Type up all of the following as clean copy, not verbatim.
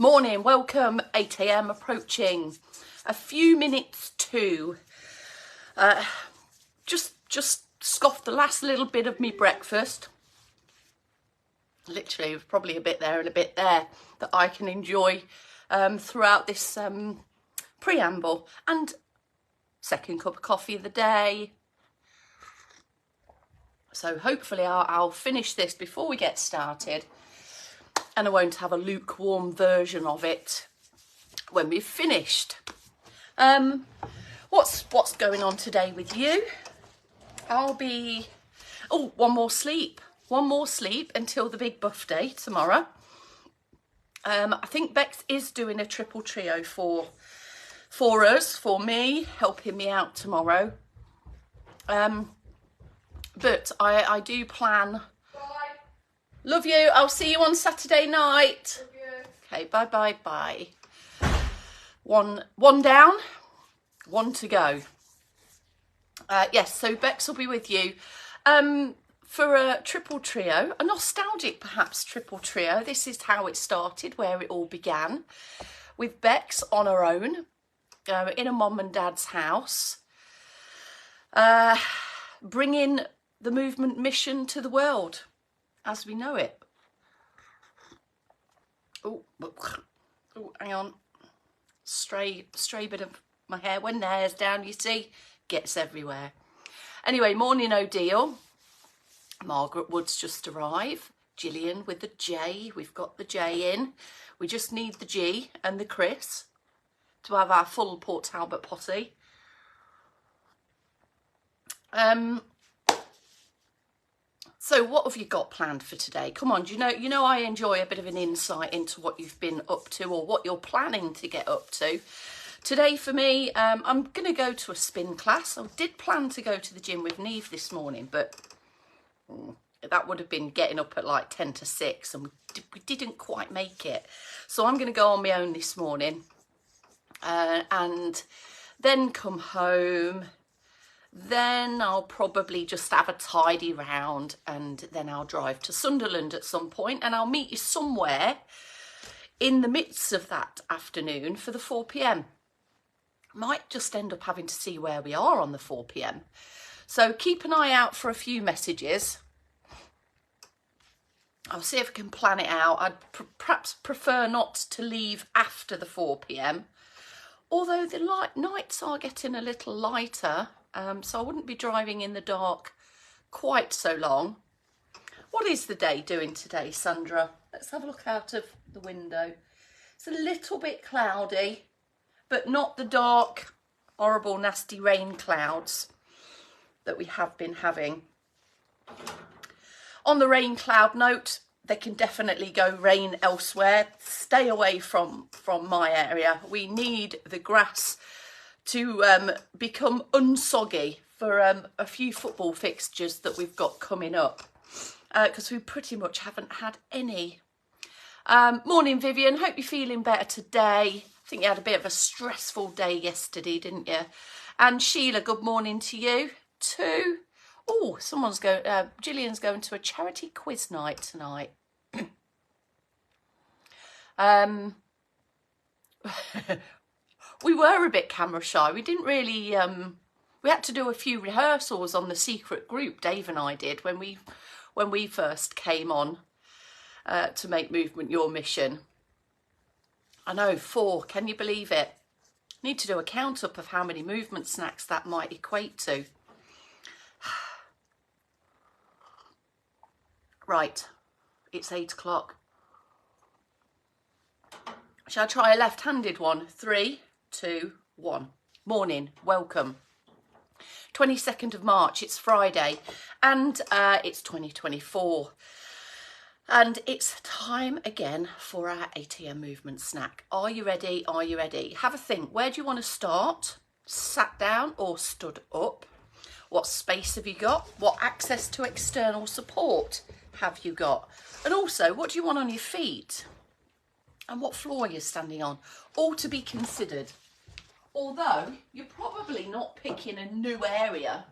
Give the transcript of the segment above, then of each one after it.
Morning, welcome, 8 a.m. approaching. A few minutes to. Just scoffed the last little bit of me breakfast. Literally, there's probably a bit there and a bit there that I can enjoy throughout this preamble. And second cup of coffee of the day. So hopefully I'll finish this before we get started. And I won't have a lukewarm version of it when we've finished. What's going on today with you? One more sleep until the big buff day tomorrow. I think Bex is doing a triple trio for us, for me, helping me out tomorrow. But I do plan. Love you. I'll see you on Saturday night. Love you. Okay, bye. One down, one to go. Yes, so Bex will be with you for a triple trio, a nostalgic perhaps triple trio. This is how it started, where it all began, with Bex on her own in a mum and dad's house, bringing the movement mission to the world as we know it. Oh, hang on. Stray bit of my hair. When the hair's down, you see, gets everywhere. Anyway, morning O'Deal. Margaret Wood's just arrived. Gillian with the J. We've got the J in. We just need the G and the Chris to have our full Port Talbot posse. So what have you got planned for today? Come on, you know I enjoy a bit of an insight into what you've been up to or what you're planning to get up to. Today for me, I'm going to go to a spin class. I did plan to go to the gym with Neve this morning, but that would have been getting up at like 10 to 6 and we didn't quite make it. So I'm going to go on my own this morning and then come home. Then I'll probably just have a tidy round and then I'll drive to Sunderland at some point and I'll meet you somewhere in the midst of that afternoon for the 4 p.m. Might just end up having to see where we are on the 4 p.m. So keep an eye out for a few messages. I'll see if I can plan it out. I'd perhaps prefer not to leave after the 4 p.m. Although the nights are getting a little lighter. So I wouldn't be driving in the dark quite so long. What is the day doing today, Sandra? Let's have a look out of the window. It's a little bit cloudy, but not the dark, horrible, nasty rain clouds that we have been having. On the rain cloud note, they can definitely go rain elsewhere. Stay away from my area. We need the grass to become unsoggy for a few football fixtures that we've got coming up, because we pretty much haven't had any. Morning Vivian, hope you're feeling better today. I think you had a bit of a stressful day yesterday, didn't you? And Sheila, good morning to you too. Oh, Gillian's going to a charity quiz night tonight. We were a bit camera shy. We didn't really, we had to do a few rehearsals on the secret group, Dave and I did, when we first came on to make Movement Your Mission. I know, 4, can you believe it? Need to do a count up of how many movement snacks that might equate to. Right, it's 8 o'clock. Shall I try a left-handed one? 3, 2, 1. Morning, welcome. 22nd of March, it's Friday, and it's 2024. And it's time again for our 8 a.m. movement snack. Are you ready? Are you ready? Have a think. Where do you want to start? Sat down or stood up? What space have you got? What access to external support have you got? And also, what do you want on your feet? And what floor you're standing on, all to be considered. Although you're probably not picking a new area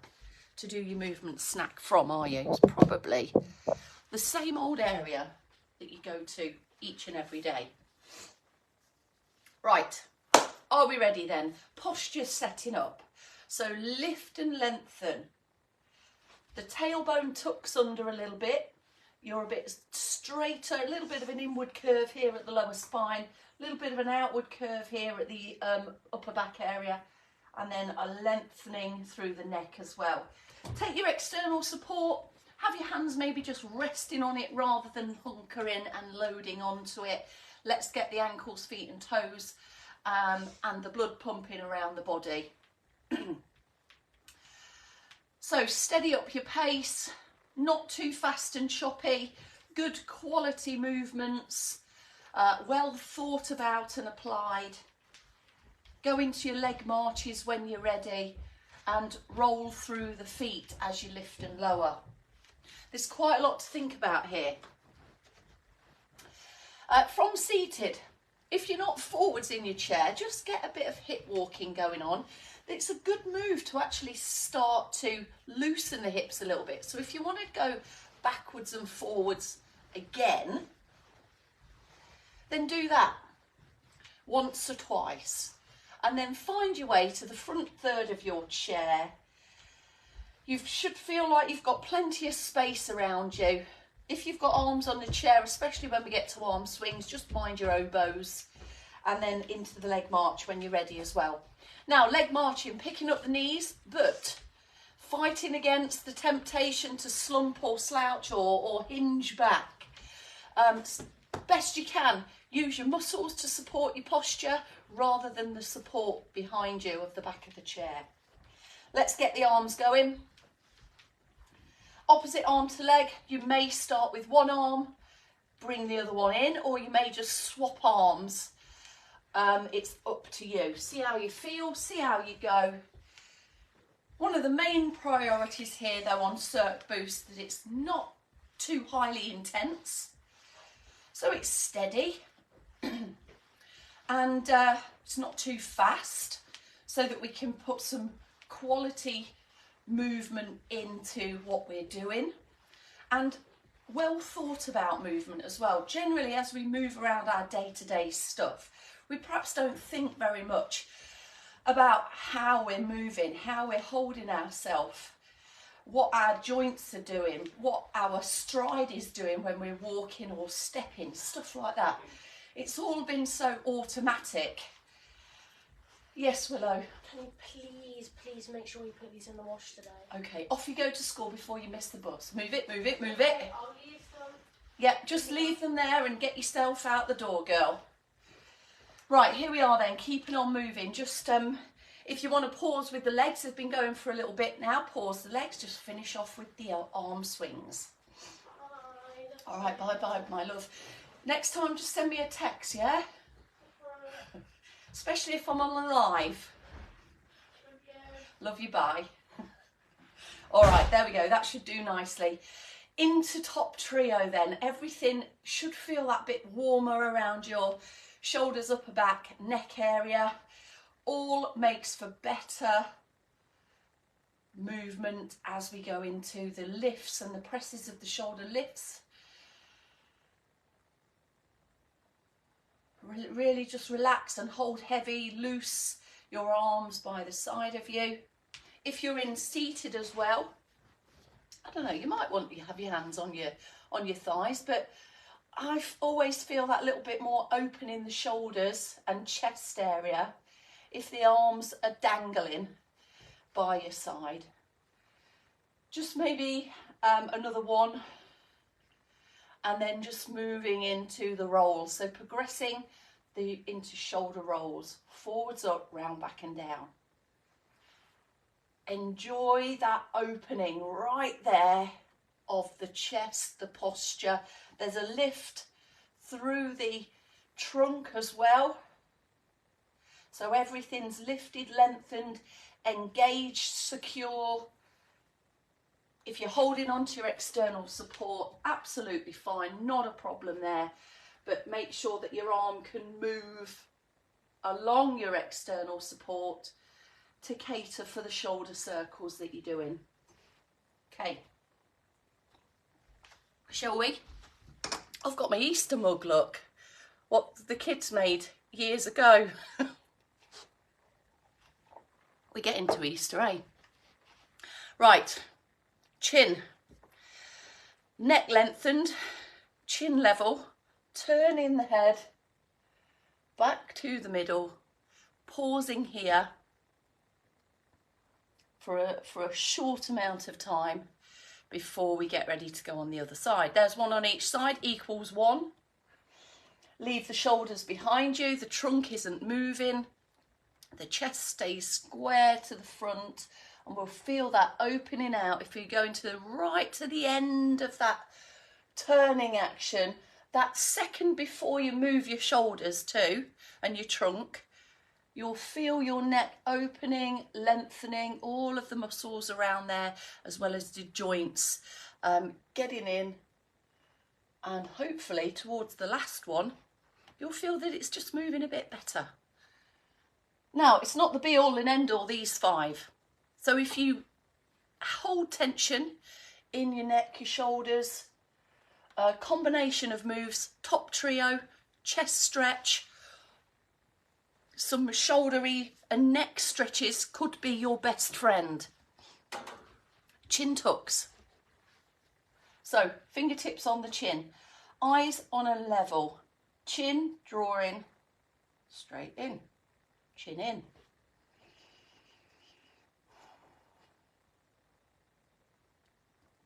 to do your movement snack from, are you? It's probably the same old area that you go to each and every day. Right, are we ready then? Posture setting up. So lift and lengthen. The tailbone tucks under a little bit. You're a bit straighter, a little bit of an inward curve here at the lower spine, a little bit of an outward curve here at the upper back area, and then a lengthening through the neck as well. Take your external support, have your hands maybe just resting on it rather than hunkering and loading onto it. Let's get the ankles, feet and toes and the blood pumping around the body. So steady up your pace, not too fast and choppy, good quality movements, well thought about and applied. Go into your leg marches when you're ready and roll through the feet as you lift and lower. There's quite a lot to think about here. From seated, if you're not forwards in your chair, just get a bit of hip walking going on. It's a good move to actually start to loosen the hips a little bit. So if you want to go backwards and forwards again, then do that once or twice. And then find your way to the front third of your chair. You should feel like you've got plenty of space around you. If you've got arms on the chair, especially when we get to arm swings, just mind your elbows. And then into the leg march when you're ready as well. Now, leg marching, picking up the knees, but fighting against the temptation to slump or slouch or hinge back. Best you can, use your muscles to support your posture rather than the support behind you of the back of the chair. Let's get the arms going. Opposite arm to leg, you may start with one arm, bring the other one in, or you may just swap arms. It's up to you. See how you feel, see how you go. One of the main priorities here though on Cirque Boost that it's not too highly intense. So it's steady and it's not too fast, so that we can put some quality movement into what we're doing, and well thought about movement as well. Generally, as we move around our day-to-day stuff, we perhaps don't think very much about how we're moving, how we're holding ourselves, what our joints are doing, what our stride is doing when we're walking or stepping, stuff like that. It's all been so automatic. Yes, Willow? Can you please make sure you put these in the wash today? Okay, off you go to school before you miss the bus. Move it, move it, move it. Okay, I'll leave them. Yeah, just leave them there and get yourself out the door, girl. Right, here we are then, keeping on moving. Just, if you want to pause with the legs, they've been going for a little bit now. Pause the legs, just finish off with the arm swings. Bye. All right, bye-bye, my love. Next time, just send me a text, yeah? Especially if I'm on the live. Love you, bye. All right, there we go. That should do nicely. Into top trio then. Everything should feel that bit warmer around your shoulders, upper back, neck area. All makes for better movement as we go into the lifts and the presses of the shoulder lifts. Really just relax and hold heavy, loose your arms by the side of you. If you're in seated as well, I don't know, you might want to have your hands on your thighs, but I always feel that little bit more open in the shoulders and chest area if the arms are dangling by your side. Just maybe another one, and then just moving into the rolls. So progressing into shoulder rolls, forwards, up, round, back and down. Enjoy that opening right there of the chest, the posture. There's a lift through the trunk as well. So everything's lifted, lengthened, engaged, secure. If you're holding on to your external support, absolutely fine, not a problem there. But make sure that your arm can move along your external support to cater for the shoulder circles that you're doing. Okay, shall we? I've got my Easter mug, look, what the kids made years ago. We get into Easter, eh? Right, chin. Neck lengthened, chin level, turning the head back to the middle, pausing here for a short amount of time before we get ready to go on the other side. There's one on each side, equals 1. Leave the shoulders behind you, the trunk isn't moving, the chest stays square to the front, and we'll feel that opening out if you're going right to the end of that turning action. That second before you move your shoulders too and your trunk, you'll feel your neck opening, lengthening, all of the muscles around there, as well as the joints getting in. And hopefully towards the last one, you'll feel that it's just moving a bit better. Now, it's not the be all and end all, these 5. So if you hold tension in your neck, your shoulders, a combination of moves, top trio, chest stretch, some shouldery and neck stretches could be your best friend. Chin tucks. So fingertips on the chin, eyes on a level, chin drawing straight in, chin in.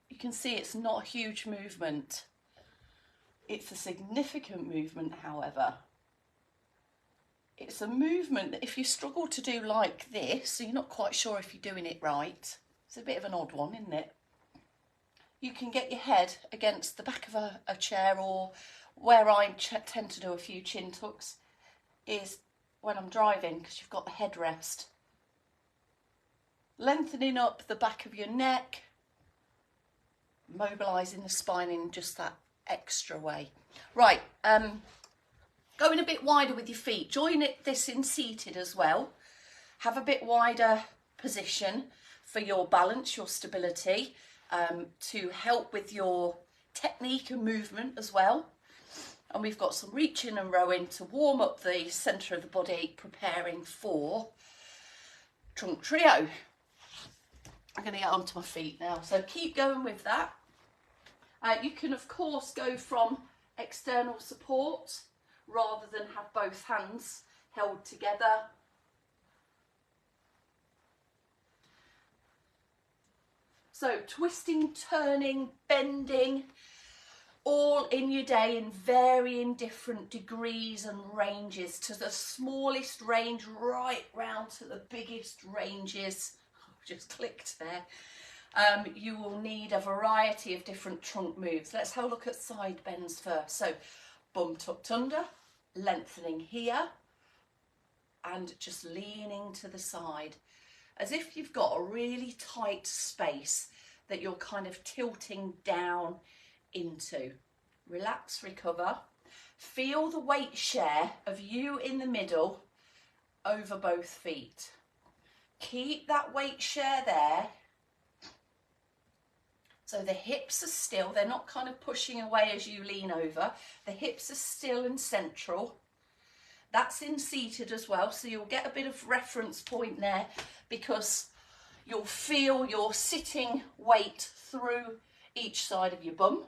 You can see it's not a huge movement. It's a significant movement, however. It's a movement that if you struggle to do like this, so you're not quite sure if you're doing it right, it's a bit of an odd one, isn't it? You can get your head against the back of a chair, or where I tend to do a few chin tucks is when I'm driving, because you've got the headrest. Lengthening up the back of your neck, mobilising the spine in just that extra way. Right, going a bit wider with your feet. Join this in seated as well. Have a bit wider position for your balance, your stability, to help with your technique and movement as well. And we've got some reaching and rowing to warm up the centre of the body, preparing for trunk trio. I'm going to get onto my feet now, so keep going with that. You can of course go from external support rather than have both hands held together. So twisting, turning, bending, all in your day in varying different degrees and ranges, to the smallest range right round to the biggest ranges. Just clicked there. You will need a variety of different trunk moves. Let's have a look at side bends first. So bum tucked under, lengthening here, and just leaning to the side, as if you've got a really tight space that you're kind of tilting down into. Relax, recover. Feel the weight share of you in the middle over both feet. Keep that weight share there. So the hips are still, they're not kind of pushing away as you lean over. The hips are still and central. That's in seated as well, so you'll get a bit of reference point there, because you'll feel your sitting weight through each side of your bum.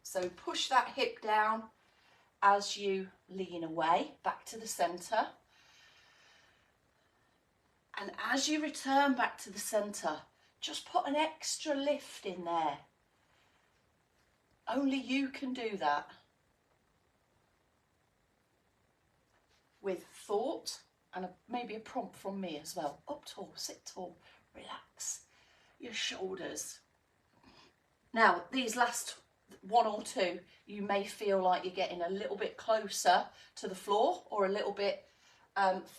So push that hip down as you lean away, back to the centre. And as you return back to the centre, just put an extra lift in there. Only you can do that. With thought and maybe a prompt from me as well. Up tall, sit tall, relax your shoulders. Now, these last one or two, you may feel like you're getting a little bit closer to the floor or a little bit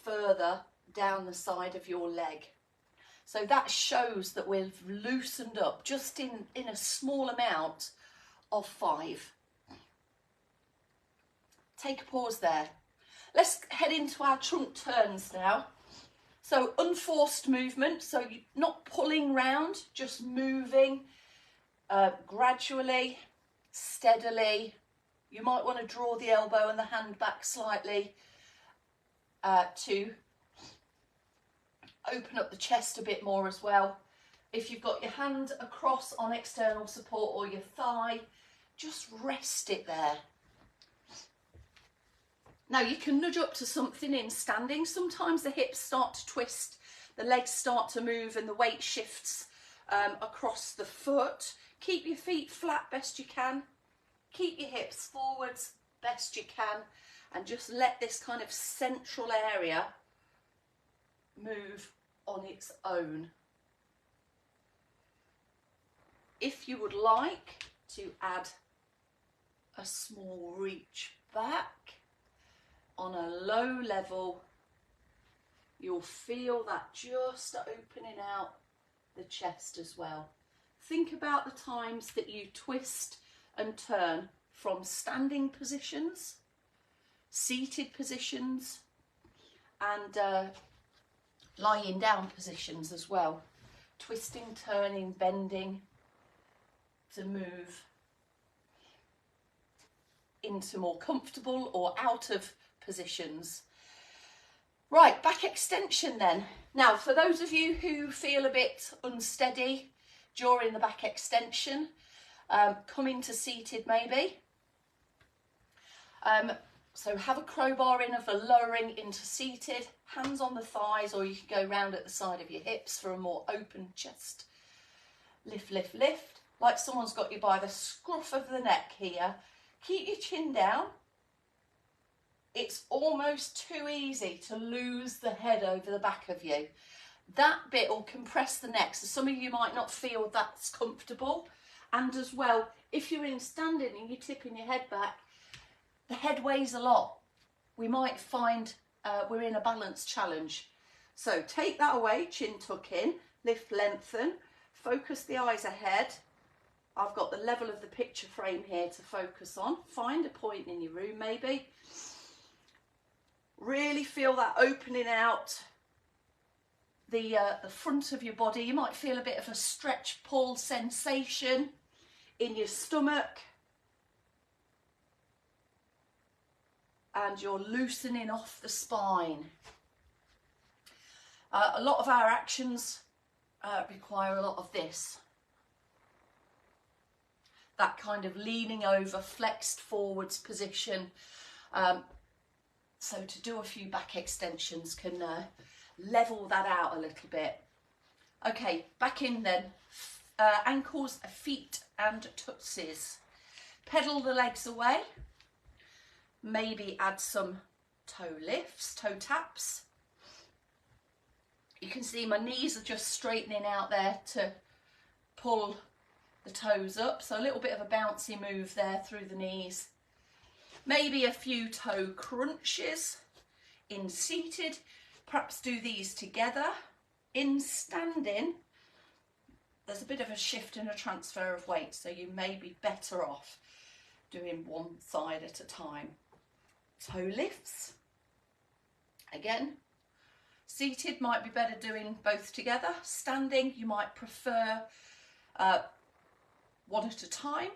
further down the side of your leg. So that shows that we've loosened up just in a small amount of 5. Take a pause there. Let's head into our trunk turns now. So unforced movement, so you're not pulling round, just moving gradually, steadily, You might want to draw the elbow and the hand back slightly to open up the chest a bit more as well. If you've got your hand across on external support or your thigh, just rest it there. Now you can nudge up to something in standing. Sometimes the hips start to twist, the legs start to move and the weight shifts across the foot. Keep your feet flat best you can. Keep your hips forwards best you can, and just let this kind of central area move on its own. If you would like to add a small reach back on a low level, you'll feel that just opening out the chest as well. Think about the times that you twist and turn from standing positions, seated positions, and lying down positions as well. Twisting, turning, bending to move into more comfortable or out of positions. Right, back extension then. Now, for those of you who feel a bit unsteady during the back extension, come into seated maybe. So have a crowbar in for lowering into seated, hands on the thighs, or you can go round at the side of your hips for a more open chest. Lift, lift, lift, like someone's got you by the scruff of the neck here. Keep your chin down. It's almost too easy to lose the head over the back of you. That bit will compress the neck, so some of you might not feel that's comfortable. And as well, if you're in standing and you're tipping your head back, the head weighs a lot. We might find we're in a balance challenge. So take that away, chin tuck in, lift, lengthen, focus the eyes ahead. I've got the level of the picture frame here to focus on. Find a point in your room maybe. Really feel that opening out the front of your body. You might feel a bit of a stretch pull sensation in your stomach. And you're loosening off the spine. A lot of our actions require a lot of this. That kind of leaning over, flexed forwards position. So to do a few back extensions can level that out a little bit. Okay, back in then. Ankles, feet and tootsies. Pedal the legs away. Maybe add some toe lifts, toe taps. You can see my knees are just straightening out there to pull the toes up. So a little bit of a bouncy move there through the knees. Maybe a few toe crunches in seated. Perhaps do these together. In standing, there's a bit of a shift and a transfer of weight, so you may be better off doing one side at a time. Toe lifts. Again, seated might be better doing both together. Standing, you might prefer one at a time.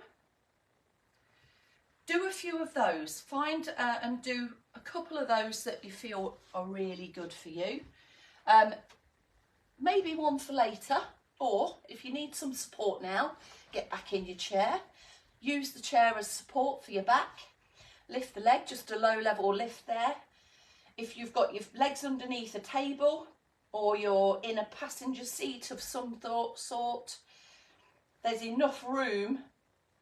Do a few of those. Find and do a couple of those that you feel are really good for you. Maybe one for later, or if you need some support now, get back in your chair. Use the chair as support for your back. Lift the leg, just a low level lift there. If you've got your legs underneath a table or you're in a passenger seat of some sort, there's enough room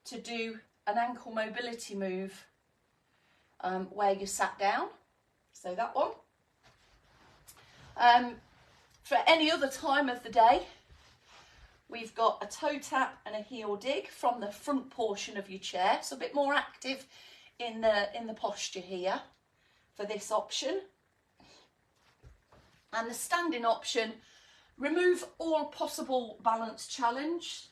to do an ankle mobility move where you sat down. So that one. For any other time of the day, we've got a toe tap and a heel dig from the front portion of your chair. So a bit more active in the posture here for this option. And the standing option, remove all possible balance challenge.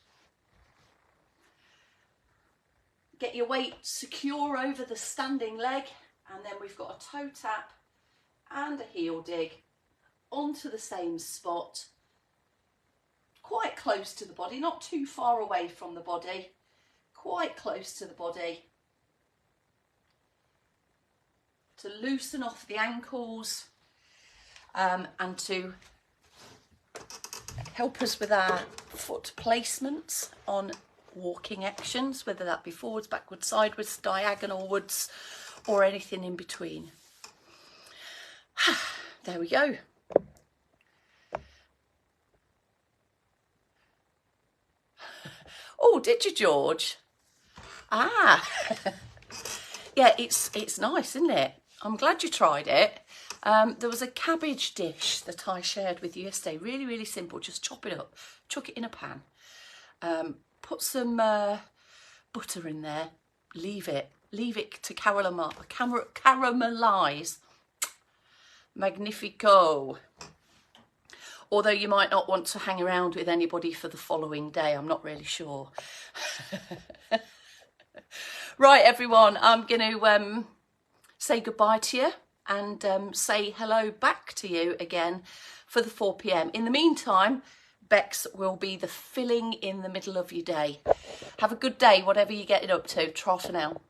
Get your weight secure over the standing leg, and then we've got a toe tap and a heel dig onto the same spot, quite close to the body, not too far away from the body, quite close to the body. to loosen off the ankles and to help us with our foot placements on walking actions, whether that be forwards, backwards, sideways, diagonalwards, or anything in between. There we go. Oh, did you, George? Ah, yeah, it's nice, isn't it? I'm glad you tried it. There was a cabbage dish that I shared with you yesterday. Really, really simple. Just chop it up, chuck it in a pan, put some butter in there, leave it to caramelize. Magnifico. Although you might not want to hang around with anybody for the following day, I'm not really sure. Right, everyone, I'm going to say goodbye to you and say hello back to you again for the 4 p.m. In the meantime, Bex will be the filling in the middle of your day. Have a good day, whatever you're getting up to. Trot for now.